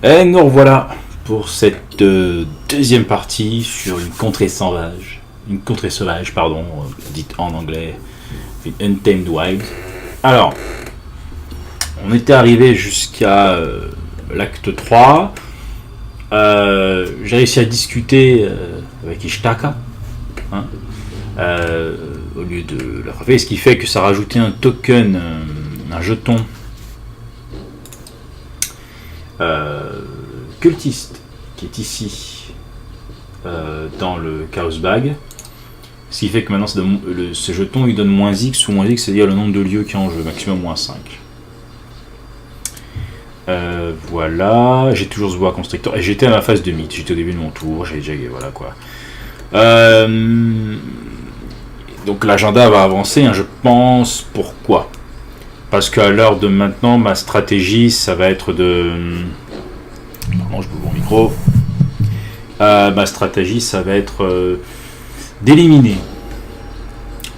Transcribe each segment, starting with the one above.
Et nous revoilà pour cette deuxième partie sur une contrée sauvage. Une contrée sauvage, pardon, dite en anglais, Untamed Wild. Alors, on était arrivé jusqu'à l'acte 3. J'ai réussi à discuter avec Ishtaka, hein, au lieu de la frapper, ce qui fait que ça rajoutait un token, un jeton cultiste qui est ici dans le Chaos Bag. Ce qui fait que maintenant ce jeton il donne moins X ou moins X, c'est-à-dire le nombre de lieux qui est en jeu, maximum moins 5. Voilà, j'ai toujours ce bois constrictor et j'étais à ma phase de mythe, j'étais au début de mon tour, j'ai déjà voilà quoi. Donc l'agenda va avancer, hein, je pense. Pourquoi ? Parce qu'à l'heure de maintenant, ma stratégie, ça va être de... Pardon, je bouge mon micro. Ma stratégie, ça va être d'éliminer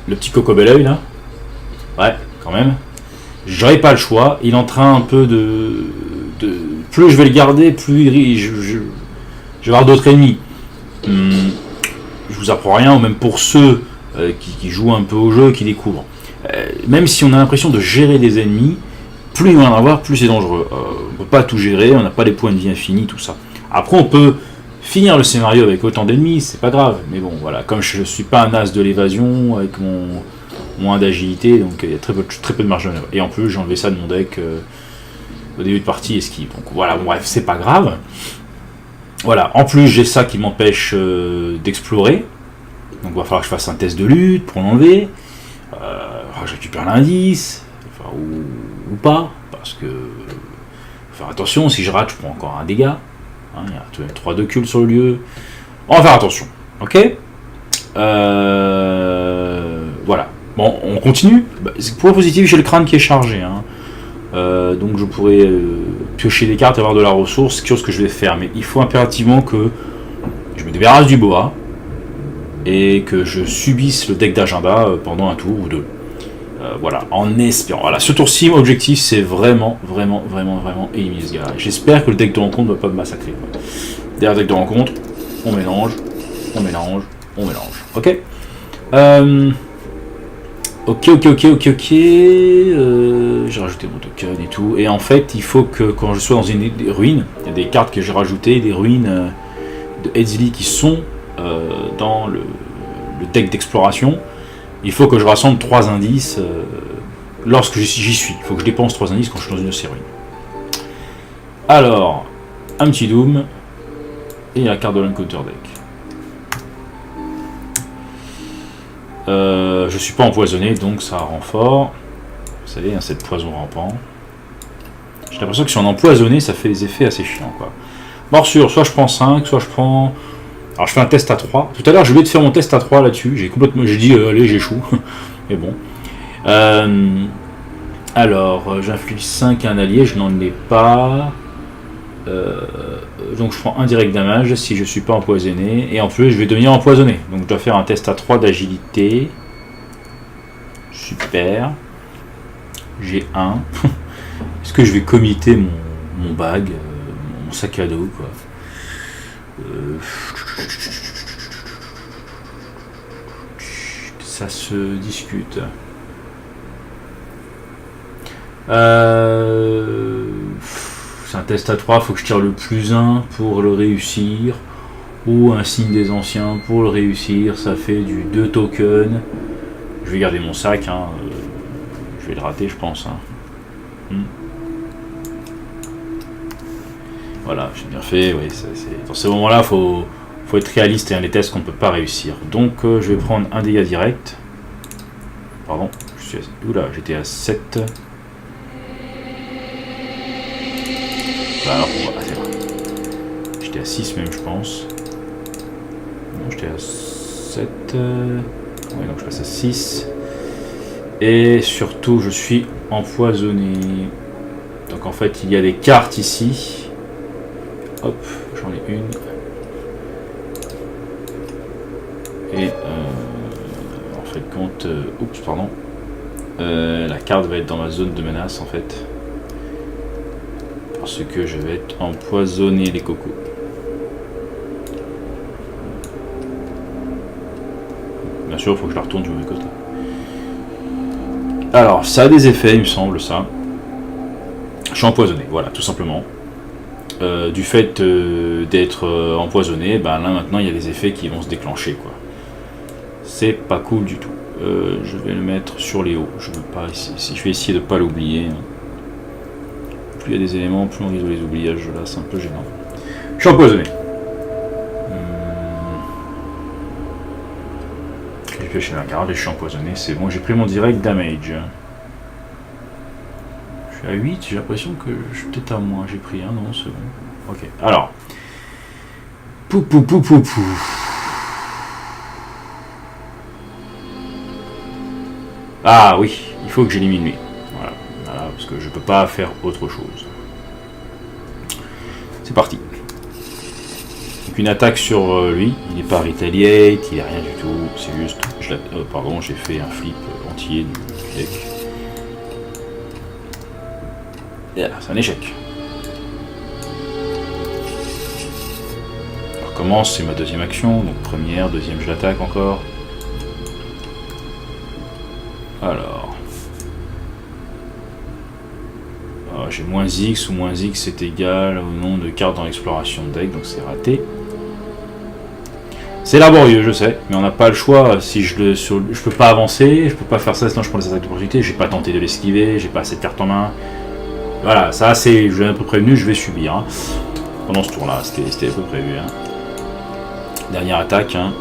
le petit cocobelleuil là. Ouais, quand même. J'aurais pas le choix. Il est en train un peu de... Plus je vais le garder, plus je vais avoir d'autres ennemis. Je vous apprends rien, ou même pour ceux qui jouent un peu au jeu, qui découvrent. Même si on a l'impression de gérer des ennemis, plus il va en avoir, plus c'est dangereux. On ne peut pas tout gérer, on n'a pas les points de vie infinis, tout ça. Après, on peut finir le scénario avec autant d'ennemis, c'est pas grave. Mais bon, voilà, comme je ne suis pas un as de l'évasion, avec mon 1 d'agilité, donc il y a très peu de marge de manœuvre. Et en plus, j'ai enlevé ça de mon deck au début de partie, esquive. Donc voilà, bon, bref, c'est pas grave. Voilà, en plus, j'ai ça qui m'empêche d'explorer. Donc il va falloir que je fasse un test de lutte pour l'enlever. Je récupère l'indice, enfin, ou pas, parce que faut faire attention, si je rate, je prends encore un dégât. Hein, il y a 3 d'occulte sur le lieu. On va faire attention, ok. Voilà. Bon, on continue. Point positif, j'ai le crâne qui est chargé. Hein. Donc je pourrais piocher des cartes et avoir de la ressource, chose que je vais faire. Mais il faut impérativement que je me débarrasse du boa et que je subisse le deck d'agenda pendant un tour ou deux. Voilà, en espérant. Voilà, ce tour-ci, mon objectif, c'est vraiment éliminer ce gars. J'espère que le deck de rencontre ne va pas me massacrer. Derrière le deck de rencontre, on mélange. Ok. Ok. J'ai rajouté mon token et tout. Et en fait, il faut que quand je sois dans une ruine, il y a des cartes que j'ai rajoutées, des ruines de Headsley qui sont dans le deck d'exploration. Il faut que je rassemble 3 indices lorsque j'y suis. Il faut que je dépense 3 indices quand je suis dans une de ces ruines. Alors, un petit Doom et la carte de l'Encounter Deck. Je suis pas empoisonné, donc ça rend fort. Vous savez, hein, cette poison rampant. J'ai l'impression que si on est empoisonné, ça fait des effets assez chiants, quoi. Morsure, soit je prends 5, soit je prends... Alors je fais un test à 3. Tout à l'heure, j'ai oublié de faire mon test à 3 là-dessus. J'ai dit, allez, j'échoue. Mais bon. Alors, j'inflige 5 à un allié, je n'en ai pas. Donc je prends un direct damage si je ne suis pas empoisonné. Et en plus, je vais devenir empoisonné. Donc je dois faire un test à 3 d'agilité. Super. J'ai 1. Est-ce que je vais committer mon bag, mon sac à dos, quoi. Ça se discute. C'est un test à 3, faut que je tire le plus 1 pour le réussir. Ou un signe des anciens pour le réussir. Ça fait du 2 tokens. Je vais garder mon sac. Hein. Je vais le rater, je pense. Hein. Voilà, j'ai bien fait. Oui, dans ces moments-là, faut être réaliste et un des tests qu'on ne peut pas réussir. Donc, je vais prendre un dégât direct. Pardon, oula, j'étais à 7. Alors, c'est vrai. J'étais à 6 même, je pense. Non, j'étais à 7. Oui, donc je passe à 6. Et surtout, je suis empoisonné. Donc, en fait, il y a des cartes ici. Hop, j'en ai une. Et en fait, compte. Oups, pardon. La carte va être dans ma zone de menace en fait. Parce que je vais être empoisonné les cocos. Bien sûr, il faut que je la retourne du mauvais côté. Alors, ça a des effets, il me semble, ça. Je suis empoisonné, voilà, tout simplement. Du fait d'être empoisonné, ben là maintenant il y a des effets qui vont se déclencher, quoi. C'est pas cool du tout. Je vais le mettre sur les hauts. Je veux pas, je vais essayer de pas l'oublier. Plus il y a des éléments, plus on risque de les oubliages. Là, c'est un peu gênant. Je suis empoisonné. Je vais chez la garde et je suis empoisonné. C'est bon, j'ai pris mon direct damage. Je suis à 8, j'ai l'impression que je suis peut-être à moins. J'ai pris un, non, c'est bon. Ok, alors. Pou. Ah oui, il faut que j'élimine lui. Voilà, parce que je peux pas faire autre chose. C'est parti. Donc une attaque sur lui, il n'est pas retaliate, il n'est rien du tout, c'est juste... pardon, j'ai fait un flip entier du deck. Voilà, c'est un échec. On recommence, c'est ma deuxième action, donc première, deuxième je l'attaque encore. Alors... j'ai moins X ou moins X c'est égal au nombre de cartes dans l'exploration de deck, donc c'est raté. C'est laborieux, je sais, mais on n'a pas le choix. Si je peux pas avancer, je peux pas faire ça, sinon je prends des attaques d'opportunité. J'ai pas tenté de l'esquiver, j'ai pas assez de cartes en main. Voilà, ça c'est, je l'ai un peu prévenu, je vais subir. Hein. Pendant ce tour-là, c'était un peu prévu. Hein. Dernière attaque. Hein.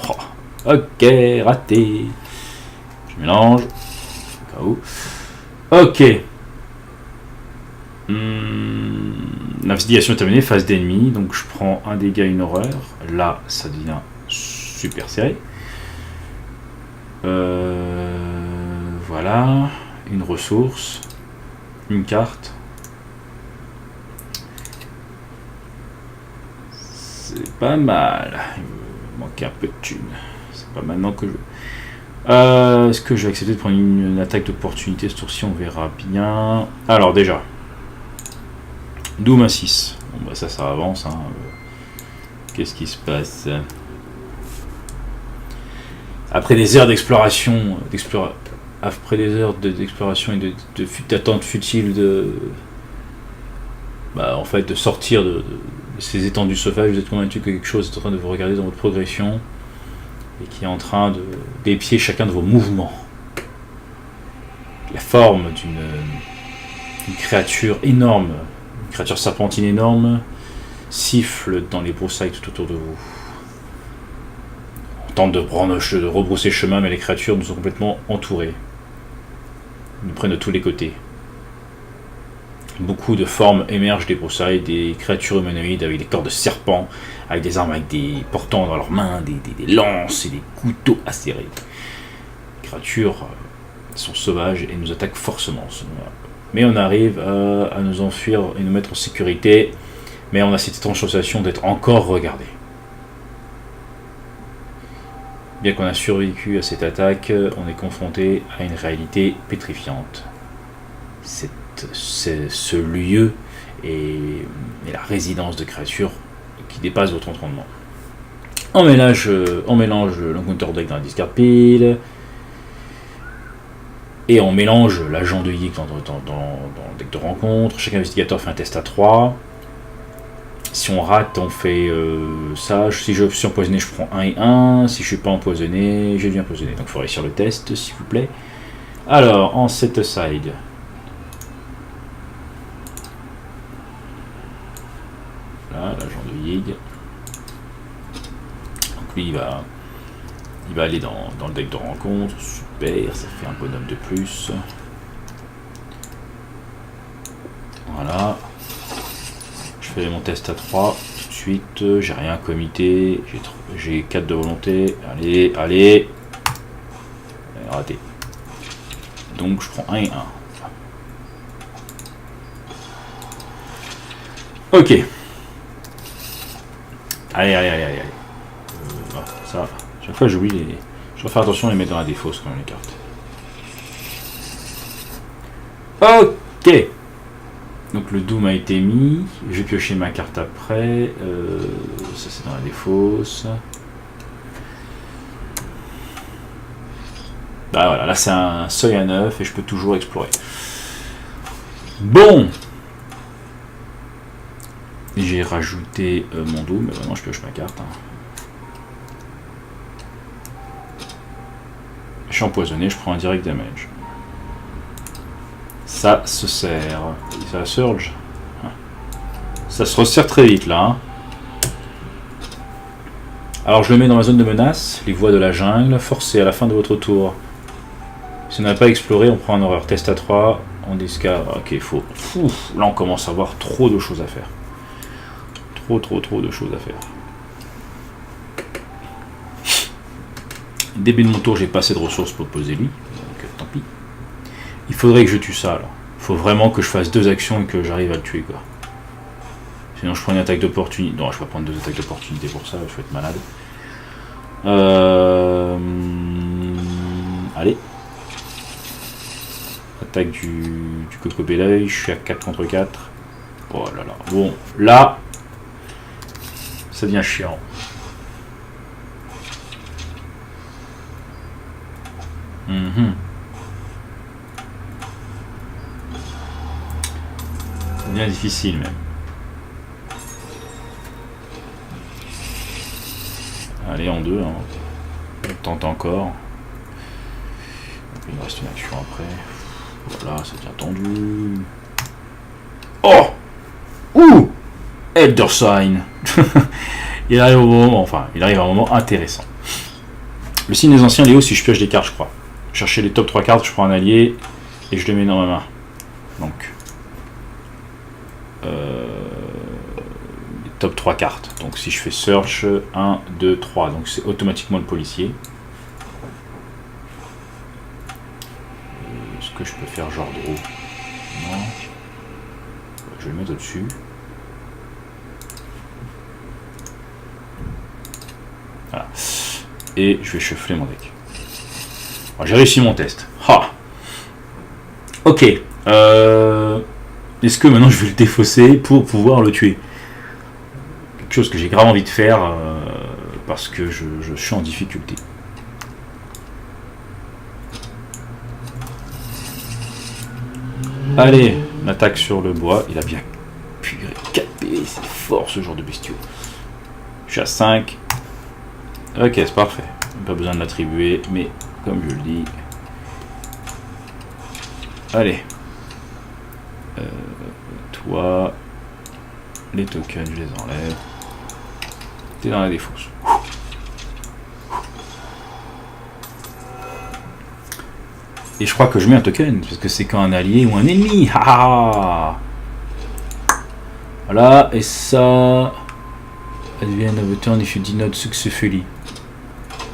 Oh, ok, raté. Je mélange. Au cas où. Ok. L'investigation est terminée, phase d'ennemi, donc je prends un dégât, une horreur. Là, ça devient super serré. Voilà, une ressource, une carte. C'est pas mal. Il me manquait un peu de thunes. C'est pas maintenant que je... est-ce que je vais accepter de prendre une attaque d'opportunité ce tour-ci? On verra bien. Alors déjà, Doom à 6. Bon, bah ça avance. Hein. Qu'est-ce qui se passe? Après des heures d'exploration, après des heures d'exploration et d'attente futile en fait, de sortir de ces étendues sauvages, vous êtes convaincu que quelque chose est en train de vous regarder dans votre progression et qui est en train d'épier chacun de vos mouvements. La forme d'une créature énorme, une créature serpentine énorme, siffle dans les broussailles tout autour de vous. On tente de rebrousser chemin, mais les créatures nous ont complètement entourés. Ils nous prennent de tous les côtés. Beaucoup de formes émergent des broussailles, des créatures humanoïdes avec des corps de serpents, avec des armes portant dans leurs mains des lances et des couteaux acérés. Les créatures sont sauvages et nous attaquent forcément. Mais on arrive à nous enfuir et nous mettre en sécurité, mais on a cette étrange sensation d'être encore regardé. Bien qu'on a survécu à cette attaque, on est confronté à une réalité pétrifiante. C'est ce lieu et la résidence de créatures qui dépasse votre entendement. On mélange l'encounter deck dans la discard pile et on mélange l'agent de Yik dans le deck de rencontre. Chaque investigateur fait un test à 3. Si on rate, on fait ça. Si je suis empoisonné, je prends 1 et 1. Si je suis pas empoisonné, je deviens empoisonné. Donc il faut réussir le test, s'il vous plaît. Alors, en set aside. L'agent de Yig. Donc lui il va aller dans le deck de rencontre. Super, ça fait un bonhomme de plus. Voilà. Je fais mon test à 3 tout de suite. J'ai rien comité. J'ai 4 de volonté. Allez. Raté. Donc je prends 1 et 1. Ok. Allez. Ça, chaque fois j'oublie les... Je dois faire attention à les mettre dans la défausse quand même les cartes. Ok. Donc le Doom a été mis. Je vais piocher ma carte après. Ça c'est dans la défausse. Bah voilà, là c'est un seuil à 9 et je peux toujours explorer. Bon. J'ai rajouté mon Doom, mais maintenant je pioche ma carte. Hein. Je suis empoisonné, je prends un direct damage. Ça se sert. Ça surge. Ça se resserre très vite là. Hein. Alors je le mets dans la zone de menace, les voies de la jungle, forcez à la fin de votre tour. Si on n'a pas exploré, on prend un horreur. Test à 3, on discard. Ok, faux. Là on commence à avoir trop de choses à faire. Trop de choses à faire. Début de mon tour, j'ai pas assez de ressources pour poser lui. Donc tant pis. Il faudrait que je tue ça alors. Il faut vraiment que je fasse 2 actions et que j'arrive à le tuer quoi. Sinon je prends une attaque d'opportunité. Non, je vais pas prendre 2 attaques d'opportunité pour ça, je vais être malade. Allez. Attaque du Coco Belleuil, je suis à 4 contre 4. Oh là là. Bon, là, ça devient chiant. Ça devient difficile même. Allez, en 2. Hein. On tente encore. Il me reste une action après. Voilà, ça devient tendu. Oh! Ouh! Elder Sign. Il arrive au moment, enfin, il arrive à un moment intéressant. Le signe des anciens, Léo, si je pioche des cartes, je crois. Chercher les top 3 cartes, je prends un allié et je les mets dans ma main. Donc, les top 3 cartes. Donc, si je fais search, 1, 2, 3. Donc, c'est automatiquement le policier. Est-ce que je peux faire genre de haut? Non. Je vais le mettre au-dessus. Voilà. Et je vais shuffler mon deck. J'ai réussi mon test. Ha. Ok. Est-ce que maintenant je vais le défausser pour pouvoir le tuer? Quelque chose que j'ai grave envie de faire parce que je suis en difficulté. Allez, on attaque sur le bois. Il a bien puré 4p. C'est fort ce genre de bestiaux. Je suis à 5. Ok, c'est parfait. Pas besoin de l'attribuer, mais comme je le dis. Allez. Toi. Les tokens, je les enlève. T'es dans la défausse. Et je crois que je mets un token, parce que c'est quand un allié ou un ennemi. Haha. Voilà, et ça. At the end of the turn, if you did not successfully.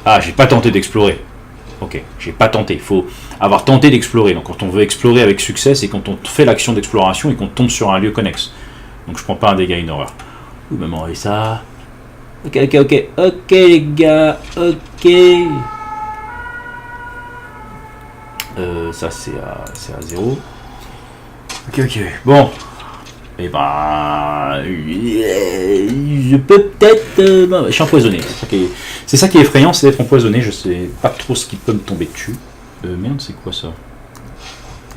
Ah, j'ai pas tenté d'explorer. Ok, j'ai pas tenté. Il faut avoir tenté d'explorer. Donc quand on veut explorer avec succès, c'est quand on fait l'action d'exploration et qu'on tombe sur un lieu connexe. Donc je prends pas un dégât, une horreur. Ouh, maman, et ça. Ok, les gars, ok. Ça c'est à 0. Ok. Bon. Et ben. Je peux peut-être. Je suis empoisonné. C'est ça qui est effrayant, c'est d'être empoisonné. Je sais pas trop ce qui peut me tomber dessus. Merde, c'est quoi ça?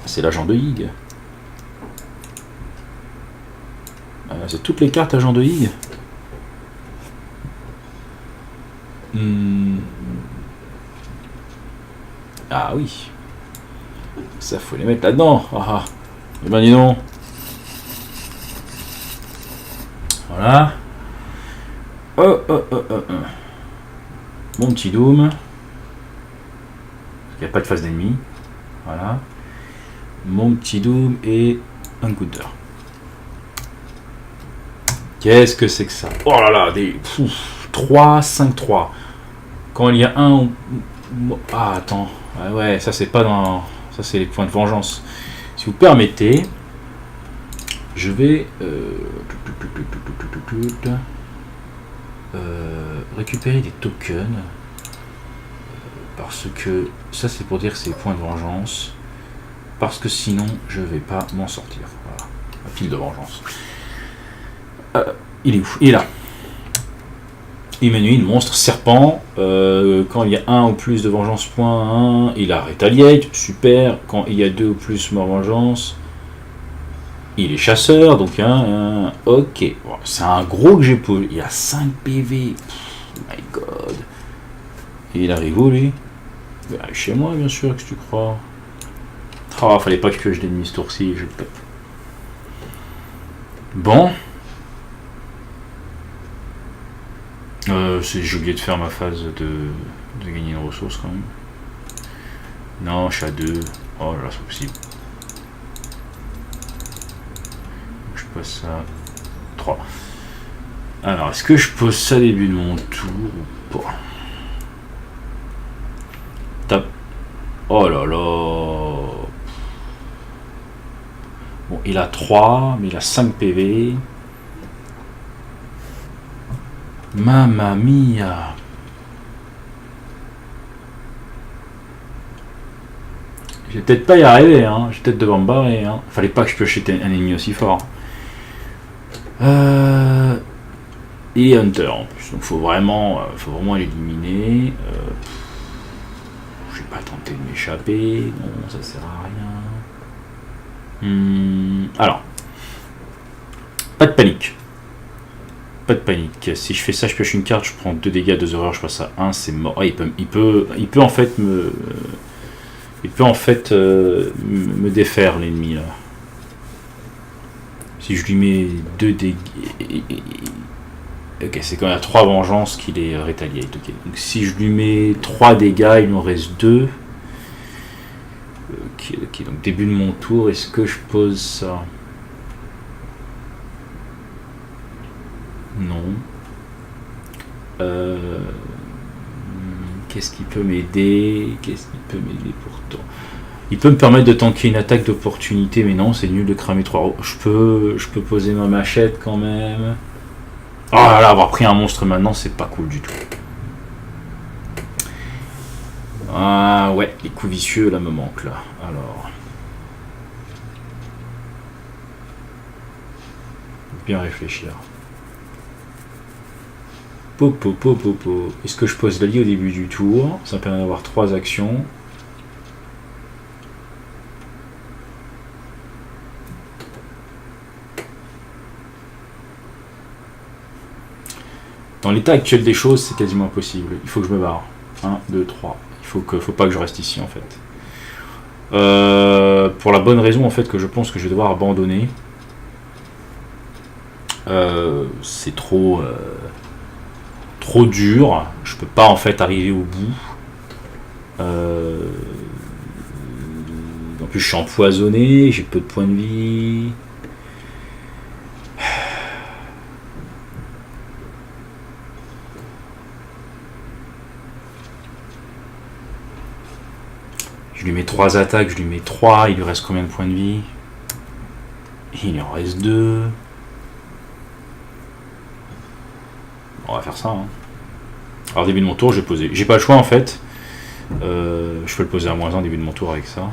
C'est l'agent de Hig. C'est toutes les cartes agent de Hig. Ah oui. Ça faut les mettre là-dedans. Ah. Et ben dis donc. Voilà. Mon petit Doom. Il n'y a pas de phase d'ennemi. Voilà. Mon petit Doom et un Gunter. Qu'est-ce que c'est que ça? Oh là là, des 3, 5, 3. Quand il y a un... Ah, attends. Ouais, ça c'est pas dans... Ça c'est les points de vengeance. Si vous permettez, je vais récupérer des tokens. Parce que ça c'est les points de vengeance. Parce que sinon je vais pas m'en sortir. Voilà. La pile de vengeance. Il est où? Il est là. Il m'ennuie, le monstre serpent. Quand il y a 1 ou plus de vengeance points, il a retaliate, super. Quand il y a 2 ou plus mort vengeance, il est chasseur, donc ok. Bon, c'est un gros que j'ai posé. Il a 5 PV. My god. Et il arrive où lui? Il arrive chez moi, bien sûr, que tu crois. Oh, fallait pas que je l'ennemi ce tour-ci, je peux. Bon. J'ai oublié de faire ma phase de gagner une ressource quand même. Non, je suis à 2. Oh là, c'est possible. Je passe à 3. Alors, est-ce que je pose ça au début de mon tour ou pas? Tape. Oh là là. Bon, il a 3, mais il a 5 PV. Mamma mia. Je vais peut-être pas y arriver, hein. Je vais peut-être devoir me barrer, hein. Fallait pas que je pioche un ennemi aussi fort. Et Hunter en plus, donc faut vraiment l'éliminer. Je vais pas tenter de m'échapper, non, ça sert à rien. Alors, pas de panique. Pas de panique. Si je fais ça, je pioche une carte, je prends 2 dégâts, 2 horreurs, je passe à 1, c'est mort. Ah, il peut en fait me. Il peut en fait me défaire l'ennemi là. Si je lui mets 2 dégâts. Ok, c'est quand il y a 3 vengeances qu'il est retaliate. Okay. Donc si je lui mets 3 dégâts, il en reste 2. Ok, donc début de mon tour, est-ce que je pose ça? Non. Qu'est-ce qui peut m'aider? Pourtant? Il peut me permettre de tanker une attaque d'opportunité, mais non, c'est nul de cramer 3. Je peux poser ma machette quand même. Oh là là, avoir pris un monstre maintenant, c'est pas cool du tout. Ah ouais, les coups vicieux là me manquent là. Alors. Bien réfléchir. Est-ce que je pose l'allié au début du tour? Ça me permet d'avoir 3 actions. Dans l'état actuel des choses, c'est quasiment impossible. Il faut que je me barre. 1, 2, 3. Faut pas que je reste ici en fait. Pour la bonne raison en fait que je pense que je vais devoir abandonner. C'est trop dur. Je peux pas en fait arriver au bout. En plus je suis empoisonné, j'ai peu de points de vie. Je lui mets 3 attaques, je lui mets 3, il lui reste combien de points de vie? Il en reste 2. On va faire ça. Hein. Alors début de mon tour, je vais poser. J'ai pas le choix en fait. Je peux le poser à -1 début de mon tour avec ça.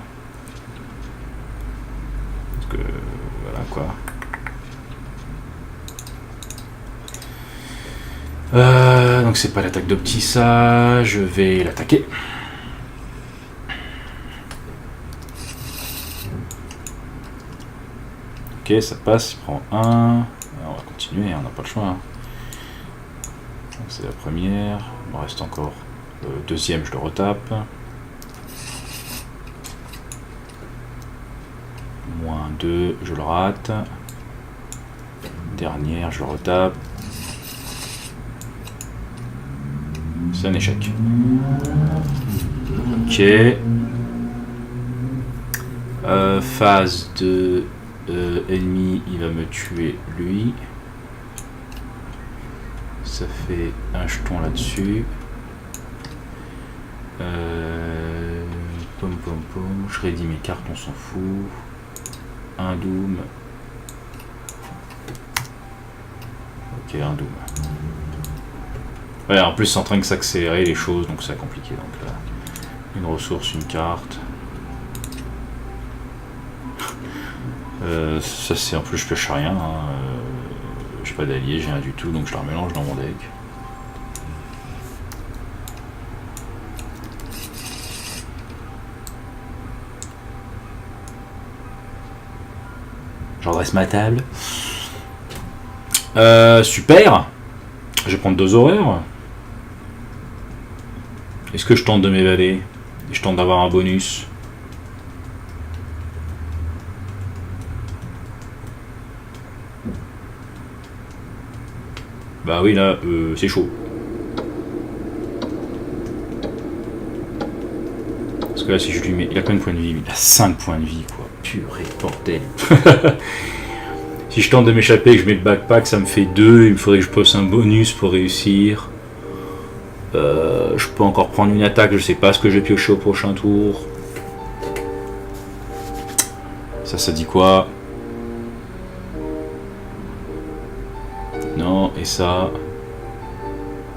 Parce que voilà quoi. Donc c'est pas l'attaque de petit ça. Je vais l'attaquer. Ok, ça passe, il prend 1. Alors, on va continuer, on n'a pas le choix. Hein. C'est la première. Il me reste encore deuxième, je le retape. -2, je le rate. Dernière, je le retape. C'est un échec. Ok. Phase de ennemi, il va me tuer lui. Ça fait un jeton là-dessus. Je rédis mes cartes, on s'en fout. Un Doom. Ok, un Doom. Ouais, en plus c'est en train de s'accélérer les choses, donc c'est compliqué. Donc là, une ressource, une carte. Ça c'est en plus je pioche rien. Hein. J'ai pas d'allié, j'ai rien du tout, donc je la remélange dans mon deck. Je redresse ma table. Super. Je vais prendre 2 horreurs. Est-ce que je tente de m'évader? Je tente d'avoir un bonus. Bah oui, là, c'est chaud. Parce que là, si je lui mets... Il a combien de points de vie? Il a 5 points de vie, quoi. Purée, bordel. Si je tente de m'échapper et que je mets le backpack, ça me fait 2. Il me faudrait que je pose un bonus pour réussir. Je peux encore prendre une attaque, je sais pas ce que je vais piocher au prochain tour. Ça dit quoi? Non, et ça...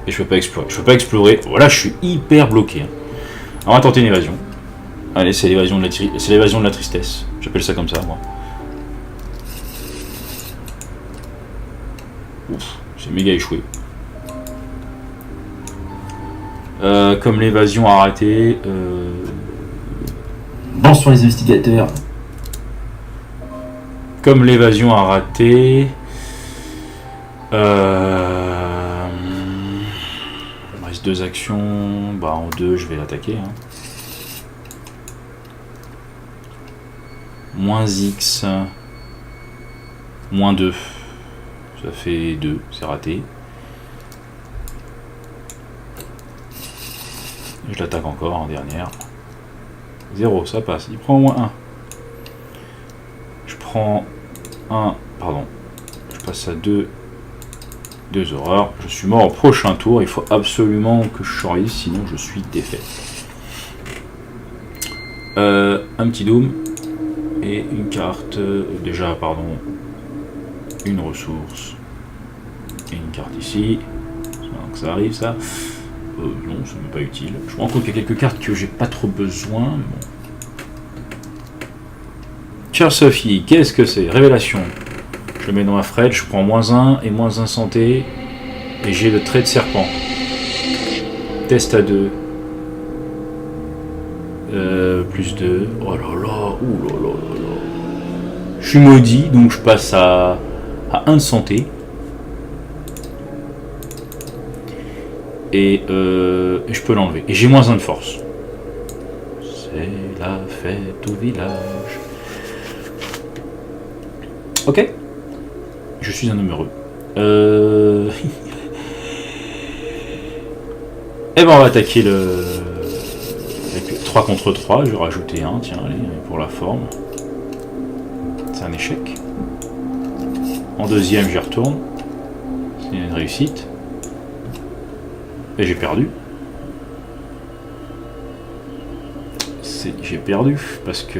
Et je peux pas explorer. Je peux pas explorer. Voilà, je suis hyper bloqué. Hein. On va tenter une évasion. Allez, c'est l'évasion de la tristesse. J'appelle ça comme ça, moi. Ouf, j'ai méga échoué. Comme l'évasion a raté. Bonsoir les investigateurs. Comme l'évasion a raté. Il me reste 2 actions. Bah en 2 je vais l'attaquer. Hein. Moins X. Moins 2. Ça fait 2. C'est raté. Je l'attaque encore en dernière. 0, ça passe. Il prend au moins 1. Je prends 1. Pardon. Je passe à 2. 2 horreurs. Je suis mort au prochain tour. Il faut absolument que je choisisse, sinon je suis défait. Un petit Doom. Et une carte. Déjà, pardon. Une ressource. Et une carte ici. Donc ça arrive, ça. Non, ce n'est pas utile. Je me rends compte qu'il y a quelques cartes que j'ai pas trop besoin. Bon. Chère Sophie, qu'est-ce que c'est? Révélation. Je le mets dans ma Fred, je prends moins 1 et moins 1 santé. Et j'ai le trait de serpent. Test à 2. Plus 2. Oh là là, ouh là là là là. Je suis maudit, donc je passe à 1 de santé. Et je peux l'enlever. Et j'ai moins 1 de force. C'est la fête au village. Ok. Je suis un homme heureux. Et ben on va attaquer le... Avec 3 contre 3. Je vais rajouter 1. Tiens, allez, pour la forme. C'est un échec. En deuxième, j'y retourne. C'est une réussite. Et j'ai perdu. J'ai perdu parce que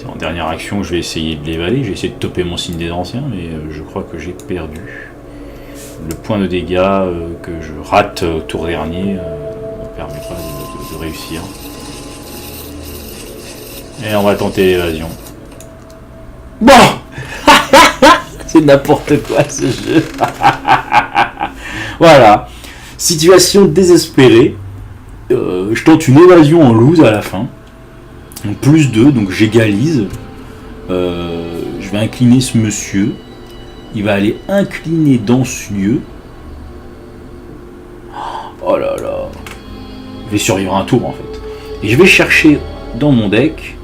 en dernière action je vais essayer de l'évader, j'ai essayé de toper mon signe des anciens, mais je crois que j'ai perdu. Le point de dégâts que je rate au tour dernier ne me permet pas de réussir. Et on va tenter l'évasion. Bon. C'est n'importe quoi ce jeu. Voilà. Situation désespérée. Je tente une évasion en loose à la fin. Donc plus 2, donc j'égalise. Je vais incliner ce monsieur. Il va aller incliner dans ce lieu. Oh là là. Je vais survivre un tour en fait. Et je vais chercher dans mon deck.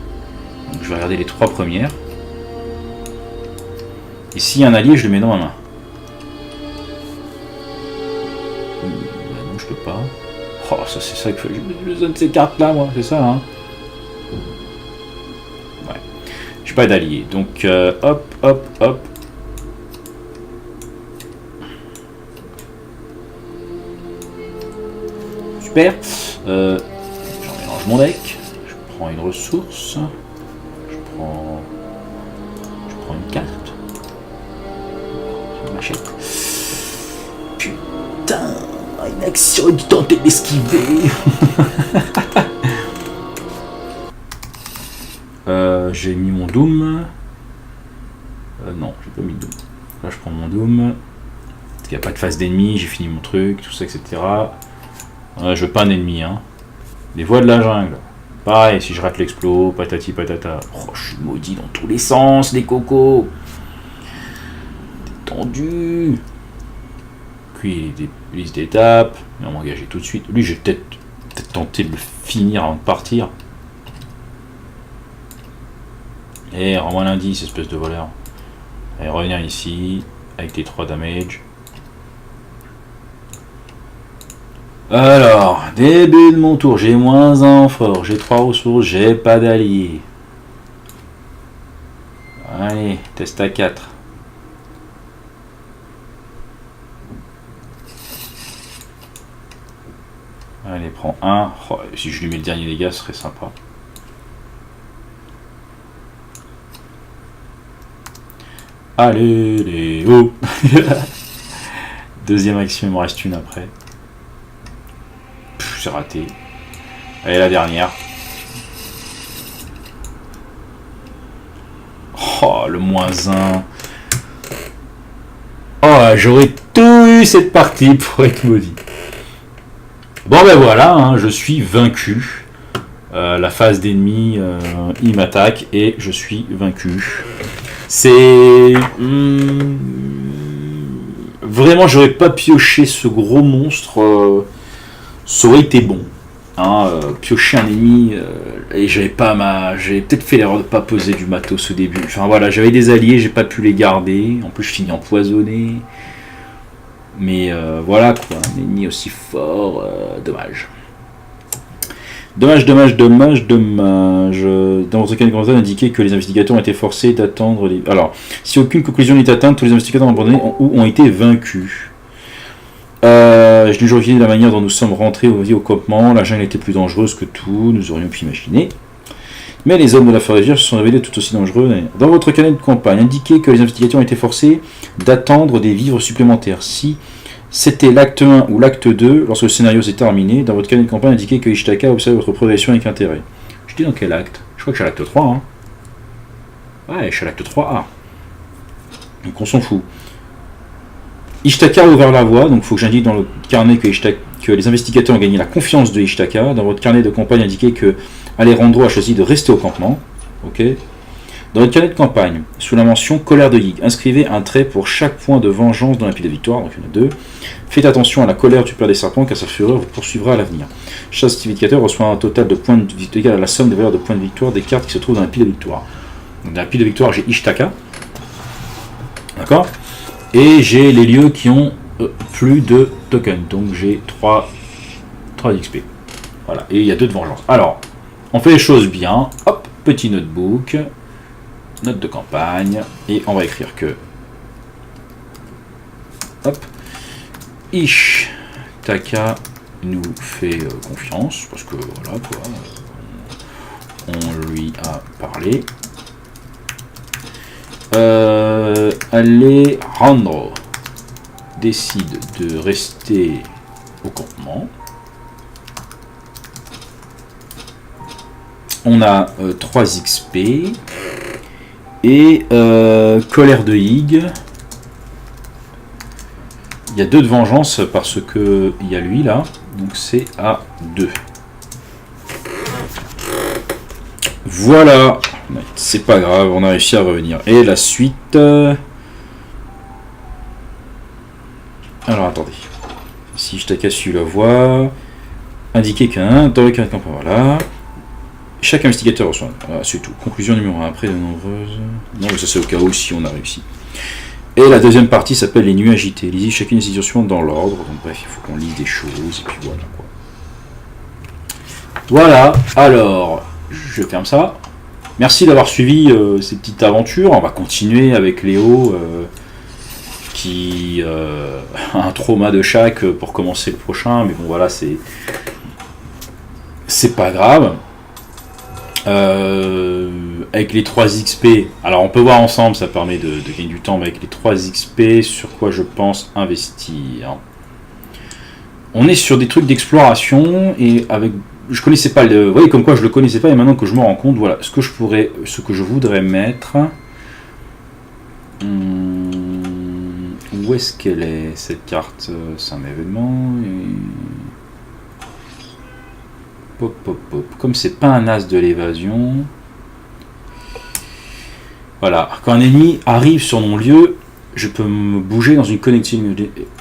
Donc je vais regarder les 3 premières. Et s'il y a un allié, je le mets dans ma main. Non, je peux pas. Oh, ça c'est ça que j'ai besoin de ces cartes là, moi, c'est ça, hein. Ouais. J'ai pas d'allié. Donc, hop, hop, hop. Super. J'en mélange mon deck. Je prends une ressource. Je prends une carte. Machette. Putain, une action de tenter d'esquiver. j'ai mis mon Doom. Non, j'ai pas mis de Doom. Là, je prends mon Doom. Il n'y a pas de phase d'ennemi, j'ai fini mon truc, tout ça, etc. Je veux pas un ennemi, hein. Les voies de la jungle. Pareil, si je rate l'explo, patati patata. Oh, je suis maudit dans tous les sens, les cocos. Détendu. Puis des listes d'étapes. On va engager tout de suite. Lui, je vais peut-être tenter de le finir avant de partir. Et rends-moi l'indice, espèce de voleur. Allez, revenir ici, avec tes 3 damage. Alors, début de mon tour, j'ai -1 en fort, j'ai 3 ressources, j'ai pas d'alliés. Allez, test à 4. Allez, prends 1. Oh, si je lui mets le dernier dégât, ce serait sympa. Allez, les oh. Deuxième action, il me reste une après. C'est raté. Allez, la dernière. Oh, le -1. Oh, j'aurais tout eu cette partie pour être maudit. Bon, ben voilà, hein, je suis vaincu. La phase d'ennemi, il m'attaque et je suis vaincu. C'est... Vraiment, j'aurais pas pioché ce gros monstre. Ça aurait été bon. Hein, piocher un ennemi. Et j'avais peut-être fait l'erreur de pas poser du matos au début. Enfin voilà, j'avais des alliés, j'ai pas pu les garder. En plus, je finis empoisonné. Mais voilà quoi, un ennemi aussi fort, dommage. Dommage. Dans votre cas de commentaire, indiqué que les investigateurs ont été forcés d'attendre les... Alors, si aucune conclusion n'est atteinte, tous les investigateurs ont abandonné ou ont été vaincus. Je nous de la manière dont nous sommes rentrés au campement. La jungle était plus dangereuse que tout, nous aurions pu imaginer. Mais les hommes de la forêt vierge se sont révélés tout aussi dangereux. Dans votre carnet de campagne, indiquez que les investigateurs ont été forcés d'attendre des vivres supplémentaires. Si c'était l'acte 1 ou l'acte 2, lorsque le scénario s'est terminé, dans votre carnet de campagne, indiquez que Ishtaka observe votre progression avec intérêt. Je dis dans quel acte? Je crois que je suis à l'acte 3. Hein. Ouais, je suis à l'acte 3A. Donc on s'en fout. Ishtaka a ouvert la voie, donc il faut que j'indique dans le carnet que les investigateurs ont gagné la confiance de Ishtaka. Dans votre carnet de campagne, indiquez que Alejandro a choisi de rester au campement. Ok. Dans votre carnet de campagne, sous la mention colère de Yig, inscrivez un trait pour chaque point de vengeance dans la pile de victoire, donc il y en a 2. Faites attention à la colère du père des serpents, car sa fureur vous poursuivra à l'avenir. Chaque investigateur reçoit un total de points de victoire égal à la somme des valeurs de points de victoire des cartes qui se trouvent dans la pile de victoire. Donc dans la pile de victoire, j'ai Ishtaka. D'accord. Et j'ai les lieux qui ont plus de tokens. Donc j'ai 3 XP. Voilà. Et il y a 2 de vengeance. Alors, on fait les choses bien. Hop, petit notebook. Note de campagne. Et on va écrire que... Hop. Ishtaka nous fait confiance. Parce que voilà quoi. On lui a parlé. Alejandro décide de rester au campement. On a 3 XP et colère de Yig. Il y a 2 de vengeance parce que il y a lui là, donc c'est à 2. Voilà. C'est pas grave, on a réussi à revenir. Et la suite... Alors, attendez. Si je t'accasse la voix... Indiquer qu'un dans le carnet de campagne, voilà. Chaque investigateur reçoit... Voilà, c'est tout. Conclusion numéro 1. Après de nombreuses... Non, mais ça c'est au cas où si on a réussi. Et la deuxième partie s'appelle les nuits agitées. Lisez chacune des situations dans l'ordre. Donc bref, il faut qu'on lise des choses, et puis voilà quoi. Voilà, alors... Je ferme ça. Merci d'avoir suivi ces petites aventures. On va continuer avec Léo qui a un trauma de chaque pour commencer le prochain. Mais bon voilà, c'est pas grave. Avec les 3 XP, alors on peut voir ensemble, ça permet de gagner du temps, mais avec les 3 XP, sur quoi je pense investir? On est sur des trucs d'exploration et avec je connaissais pas le. Vous voyez, comme quoi je le connaissais pas, et maintenant que je me rends compte, voilà ce que je voudrais mettre. Où est-ce qu'elle est cette carte? C'est un événement. Pop, pop, pop. Comme c'est pas un as de l'évasion. Voilà. Quand un ennemi arrive sur mon lieu, je peux me bouger dans une connexion.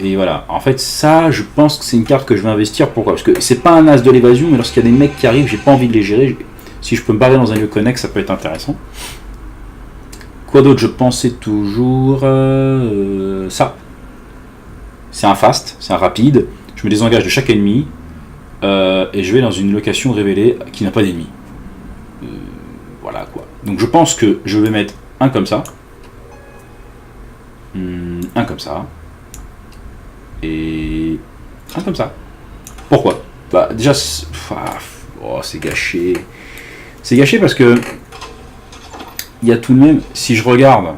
Et voilà. En fait, ça, je pense que c'est une carte que je vais investir. Pourquoi? Parce que c'est pas un as de l'évasion, mais lorsqu'il y a des mecs qui arrivent, j'ai pas envie de les gérer. Si je peux me barrer dans un lieu connexe, ça peut être intéressant. Quoi d'autre? Je pensais toujours ça. C'est un fast, c'est un rapide. Je me désengage de chaque ennemi et je vais dans une location révélée qui n'a pas d'ennemi. Voilà quoi. Donc je pense que je vais mettre un comme ça, un comme ça et un comme ça. Pourquoi? Bah déjà, c'est gâché. C'est gâché parce que il y a tout de même, si je regarde,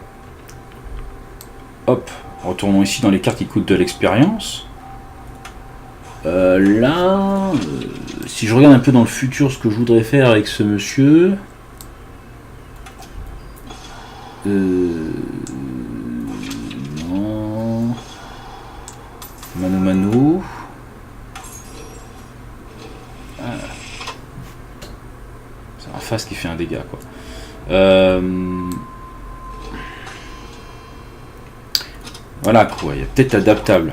hop, retournons ici dans les cartes qui coûtent de l'expérience. Là, si je regarde un peu dans le futur ce que je voudrais faire avec ce monsieur, non, Mano. C'est un face qui fait un dégât quoi. Voilà quoi, il y a peut-être adaptable.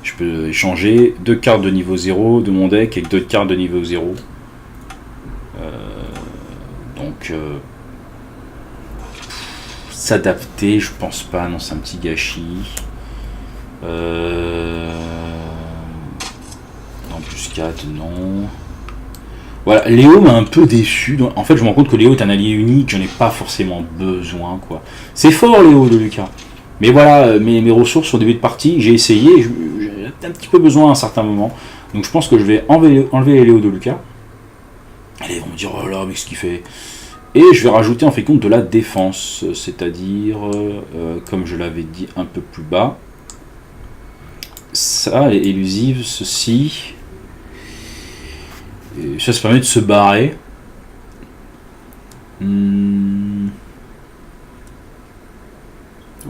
Je peux échanger 2 cartes de niveau 0 de mon deck avec 2 cartes de niveau 0. Donc s'adapter, je pense pas, non c'est un petit gâchis. Non, plus 4, non. Voilà, Léo m'a un peu déçu. En fait, je me rends compte que Léo est un allié unique, j'en ai pas forcément besoin, quoi. C'est fort, Léo de Lucas. Mais voilà, mes ressources au début de partie, j'ai essayé, j'ai un petit peu besoin à un certain moment. Donc je pense que je vais enlever les Léo de Lucas. Allez, ils vont me dire, oh là, mais qu'est-ce qu'il fait? Et je vais rajouter en fait compte de la défense, c'est-à-dire, comme je l'avais dit un peu plus bas, ça, est élusive, ceci. Et ça permet de se barrer. Oh,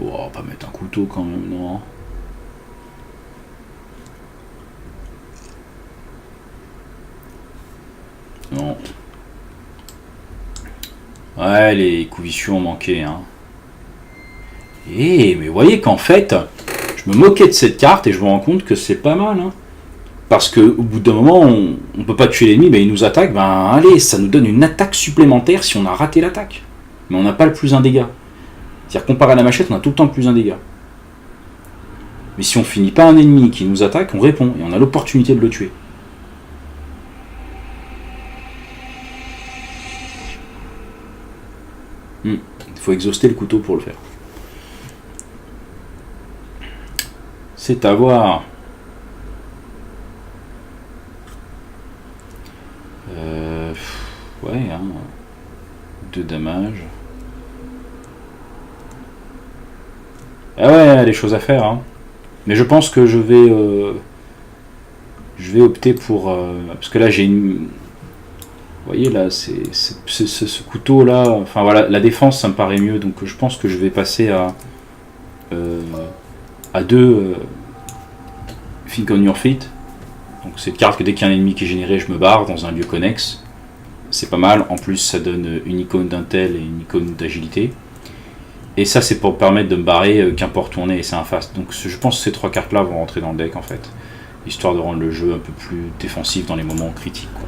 on va pas mettre un couteau quand même, non. Non. Ouais, les couvitions ont manqué, hein. Mais vous voyez qu'en fait, je me moquais de cette carte et je me rends compte que c'est pas mal, hein. Parce qu'au bout d'un moment, on ne peut pas tuer l'ennemi, mais il nous attaque, ben allez, ça nous donne une attaque supplémentaire si on a raté l'attaque. Mais on n'a pas le plus un dégât. C'est-à-dire comparé à la machette, on a tout le temps le plus un dégât. Mais si on finit pas un ennemi qui nous attaque, on répond, et on a l'opportunité de le tuer. Il faut exhauster le couteau pour le faire. C'est à voir. Ouais, hein. 2 damage. Ah ouais, il y a des choses à faire, hein. Mais je pense que je vais opter pour... parce que là, j'ai une... Vous voyez, là, ce couteau-là... Enfin, voilà, la défense, ça me paraît mieux. Donc, je pense que je vais passer à 2 Think on your feet. Donc, cette carte que dès qu'il y a un ennemi qui est généré, je me barre dans un lieu connexe. C'est pas mal. En plus, ça donne une icône d'intel et une icône d'agilité. Et ça, c'est pour permettre de me barrer qu'importe où on est, et c'est un fast. Donc je pense que ces 3 cartes-là vont rentrer dans le deck, en fait. Histoire de rendre le jeu un peu plus défensif dans les moments critiques, quoi.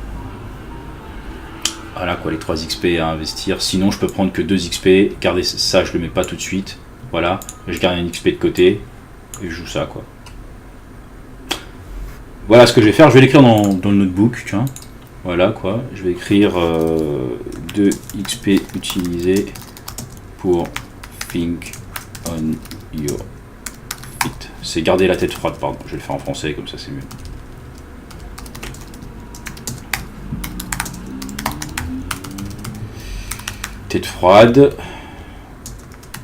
Voilà, quoi, les 3 XP à investir. Sinon, je peux prendre que 2 XP. Garder ça, je le mets pas tout de suite. Voilà, je garde un XP de côté. Et je joue ça, quoi. Voilà ce que je vais faire. Je vais l'écrire dans le notebook, tiens. Voilà, quoi. Je vais écrire 2 XP utilisés pour... Think on your feet. C'est garder la tête froide, pardon. Je vais le faire en français, comme ça c'est mieux. Tête froide.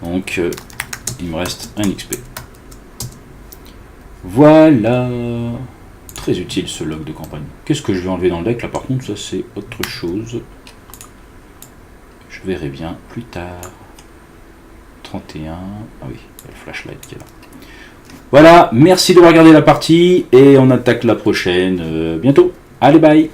Donc, il me reste un XP. Voilà. Très utile ce log de campagne. Qu'est-ce que je vais enlever dans le deck là par contre, ça c'est autre chose. Je verrai bien plus tard. 31. Ah oui, il y a le flashlight qui est là. Voilà, merci d'avoir regardé la partie et on attaque la prochaine bientôt. Allez, bye!